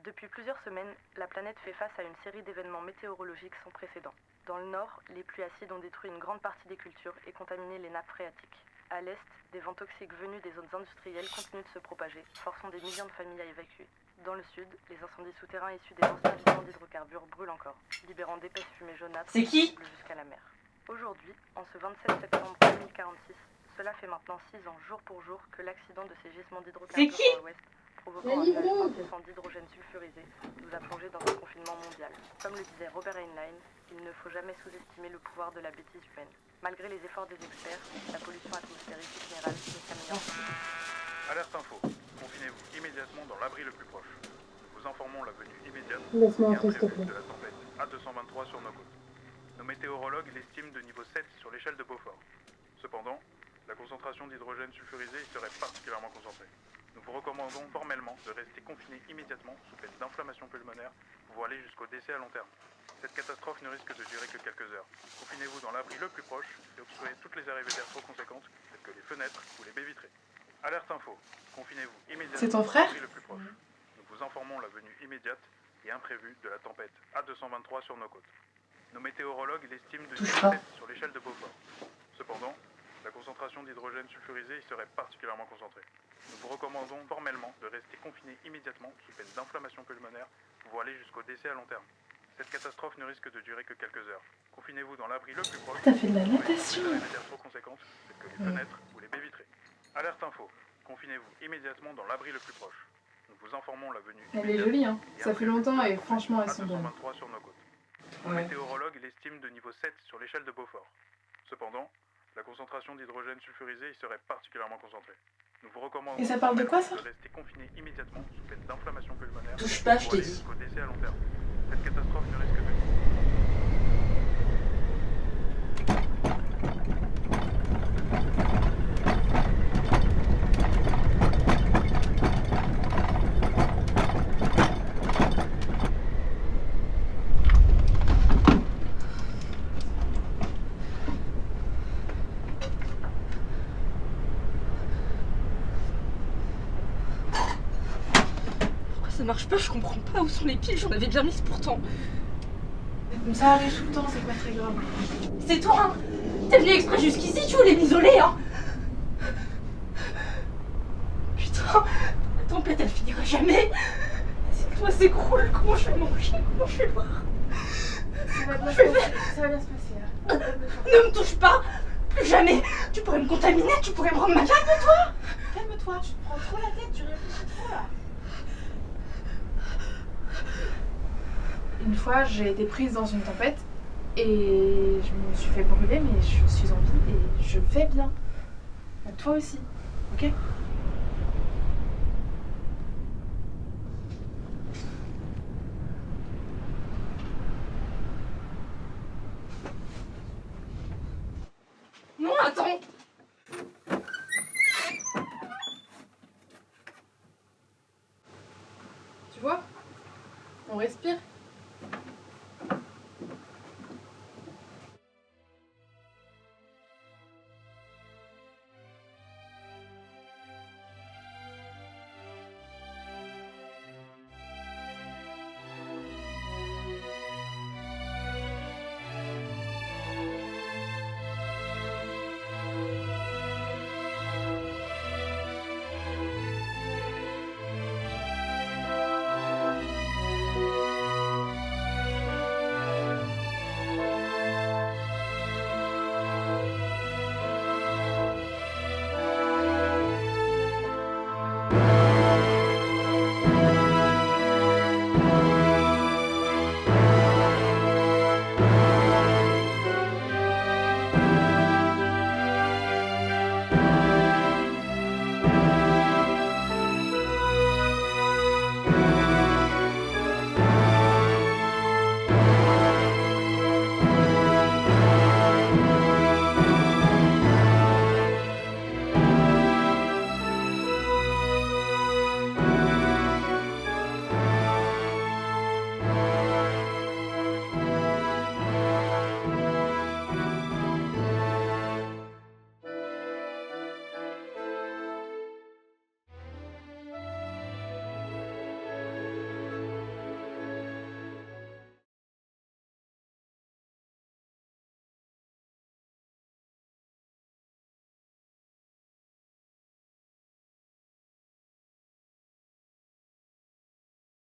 Depuis plusieurs semaines, la planète fait face à une série d'événements météorologiques sans précédent. Dans le nord, les pluies acides ont détruit une grande partie des cultures et contaminé les nappes phréatiques. À l'est, des vents toxiques venus des zones industrielles continuent de se propager, forçant des millions de familles à évacuer. Dans le sud, les incendies souterrains issus des anciens gisements d'hydrocarbures brûlent encore, libérant d'épaisses fumées jaunâtres C'est qui visibles jusqu'à la mer. Aujourd'hui, en ce 27 septembre 2046, cela fait maintenant 6 ans jour pour jour que l'accident de ces gisements d'hydrocarbures dans l'ouest, provoquant un nuage incessant d'hydrogène sulfurisé, nous a plongé dans un confinement mondial. Comme le disait Robert Heinlein, il ne faut jamais sous-estimer le pouvoir de la bêtise humaine. Malgré les efforts des experts, la pollution atmosphérique générale ne s'améliore pas. Alerte info. Confinez-vous immédiatement dans l'abri le plus proche. Nous vous informons la venue immédiate Laisse-moi et entrer, s'il te imprévue plaît. de la tempête A223 sur nos côtes. Nos météorologues l'estiment de niveau 7 sur l'échelle de Beaufort. Cependant, la concentration d'hydrogène sulfurisé y serait particulièrement concentrée. Nous vous recommandons formellement de rester confiné immédiatement sous peine d'inflammation pulmonaire pouvant aller jusqu'au décès à long terme. Cette catastrophe ne risque de durer que quelques heures. Confinez-vous dans l'abri le plus proche et obstruez toutes les arrivées d'air trop conséquentes, telles que les fenêtres ou les baies vitrées. Alerte info. Confinez-vous immédiatement C'est ton dans frère l'abri le plus proche. Nous vous informons la venue immédiate et imprévue de la tempête A223 sur nos côtes. Nos météorologues l'estiment de Touche niveau pas. 7 sur l'échelle de Beaufort. Cependant, la concentration d'hydrogène sulfurisé y serait particulièrement concentrée. Nous vous recommandons formellement de rester confiné immédiatement sous peine d'inflammation pulmonaire pouvant aller jusqu'au décès à long terme. Cette catastrophe ne risque de durer que quelques heures. Confinez-vous dans l'abri le plus proche. T'as fait de la obstruez toutes natation. les arrivées d'air trop conséquentes, telles que les fenêtres ou les baies vitrées. Alerte info. Confinez-vous immédiatement dans l'abri le plus proche. Nous vous informons la venue Elle est immédiate jolie, hein. et Ça fait imprévue longtemps de la et tempête franchement, elles sont bonnes. A223 sur nos côtes. Nos Ouais. météorologues l'estiment de niveau 7 sur l'échelle de Beaufort. Cependant, la concentration d'hydrogène sulfurisé y serait particulièrement concentrée. Nous vous recommandons Et ça parle de quoi, ça de rester confiné immédiatement sous peine d'inflammation pulmonaire Touche pas, je pour t'ai aller dit. jusqu'au décès à long terme. Cette catastrophe ne risque de... Pourquoi ça marche pas? Je comprends pas. Où sont les piles? J'en avais bien mis pourtant. Mais ça arrive tout le temps, c'est pas très grave. C'est toi, hein? T'es venu exprès jusqu'ici, tu voulais m'isoler, hein? Putain, la tempête elle finira jamais. Si toi s'écroule, comment je vais manger? Comment je vais boire? Ça va bien se passer, ça va bien se passer. Hein. Ne me touche pas! Plus jamais! Tu pourrais me contaminer, tu pourrais me rendre malade! Calme-toi, tu te prends trop la tête, tu réfléchis trop là. Une fois, j'ai été prise dans une tempête et je me suis fait brûler, mais je suis en vie et je vais bien. Toi aussi, ok? Non, attends! Tu vois? On respire.